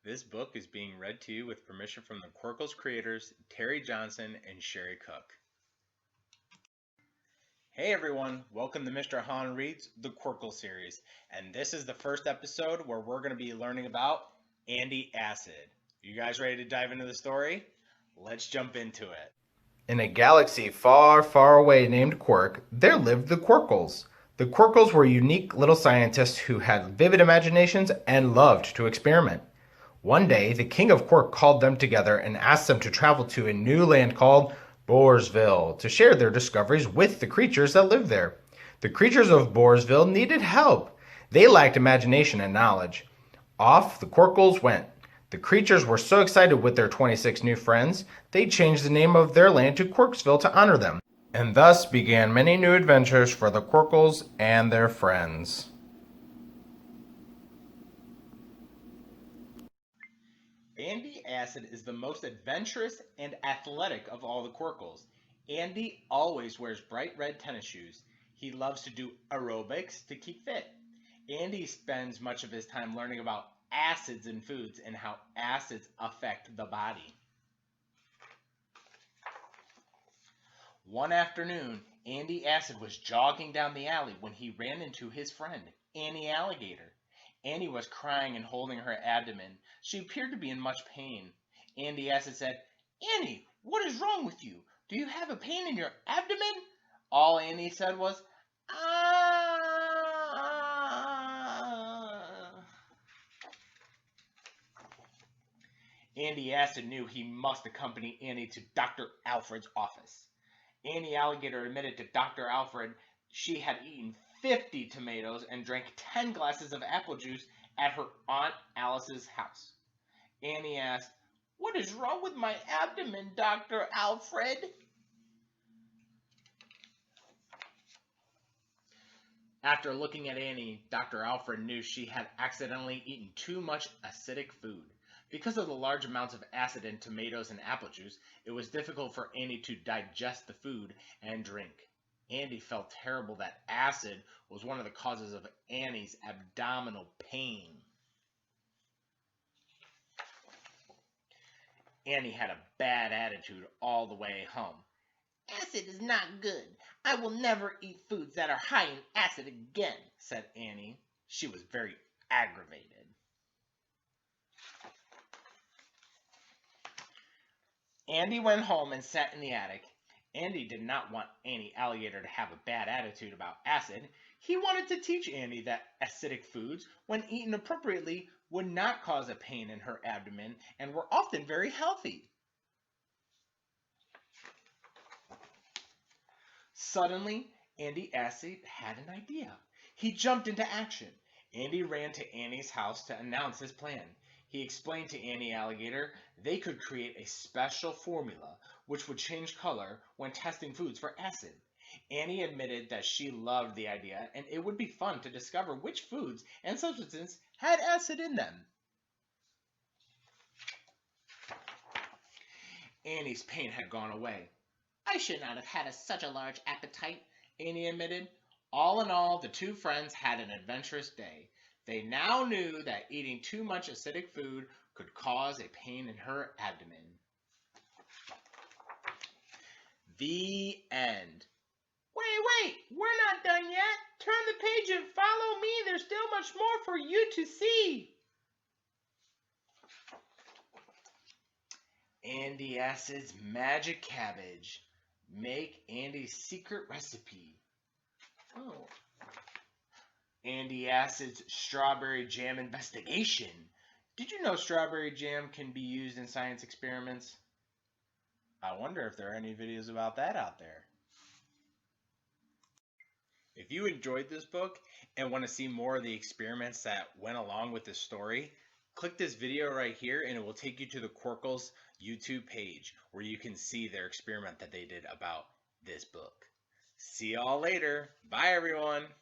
This book is being read to you with permission from the Quirkles creators, Terri Johnson and Sherry Cook. Hey everyone, welcome to Mr. Holland Reads, the Quirkles series. And this is the first episode where we're going to be learning about Andy Acid. You guys ready to dive into the story? Let's jump into it. In a galaxy far, far away named Quirk, there lived the Quirkles. The Quirkles were unique little scientists who had vivid imaginations and loved to experiment. One day, the king of Quirk called them together and asked them to travel to a new land called Boresville to share their discoveries with the creatures that lived there. The creatures of Boresville needed help. They lacked imagination and knowledge. Off the Quirkles went. The creatures were so excited with their 26 new friends, they changed the name of their land to Quirksville to honor them. And thus began many new adventures for the Quirkles and their friends. Andy Acid is the most adventurous and athletic of all the Quirkles. Andy always wears bright red tennis shoes. He loves to do aerobics to keep fit. Andy spends much of his time learning about acids in foods and how acids affect the body. One afternoon, Andy Acid was jogging down the alley when he ran into his friend, Allie Alligator. Annie was crying and holding her abdomen. She appeared to be in much pain. Andy Acid said, "Annie, what is wrong with you? Do you have a pain in your abdomen?" All Annie said was, "Ah." Andy Acid knew he must accompany Annie to Dr. Alfred's office. Allie Alligator admitted to Dr. Alfred she had eaten 50 tomatoes and drank 10 glasses of apple juice at her Aunt Alice's house. Annie asked, "What is wrong with my abdomen, Dr. Alfred?" After looking at Annie, Dr. Alfred knew she had accidentally eaten too much acidic food. Because of the large amounts of acid in tomatoes and apple juice, it was difficult for Annie to digest the food and drink. Andy felt terrible that acid was one of the causes of Annie's abdominal pain. Annie had a bad attitude all the way home. "Acid is not good. I will never eat foods that are high in acid again," said Annie. She was very aggravated. Andy went home and sat in the attic. Andy did not want Allie Alligator to have a bad attitude about acid. He wanted to teach Andy that acidic foods, when eaten appropriately, would not cause a pain in her abdomen and were often very healthy. Suddenly, Andy Acid had an idea. He jumped into action. Andy ran to Annie's house to announce his plan. He explained to Allie Alligator they could create a special formula which would change color when testing foods for acid. Annie admitted that she loved the idea and it would be fun to discover which foods and substances had acid in them. Annie's pain had gone away. "I should not have had such a large appetite," Annie admitted. All in all, the two friends had an adventurous day. They now knew that eating too much acidic food could cause a pain in her abdomen. The end. Wait, we're not done yet. Turn the page and follow me. There's still much more for you to see. Andy Acid's magic cabbage. Make Andy's secret recipe. Oh. Andy Acid's strawberry jam investigation. Did you know strawberry jam can be used in science experiments? I wonder if there are any videos about that out there. If you enjoyed this book and want to see more of the experiments that went along with this story, click this video right here and it will take you to the Quirkles YouTube page where you can see their experiment that they did about this book. See y'all later. Bye everyone.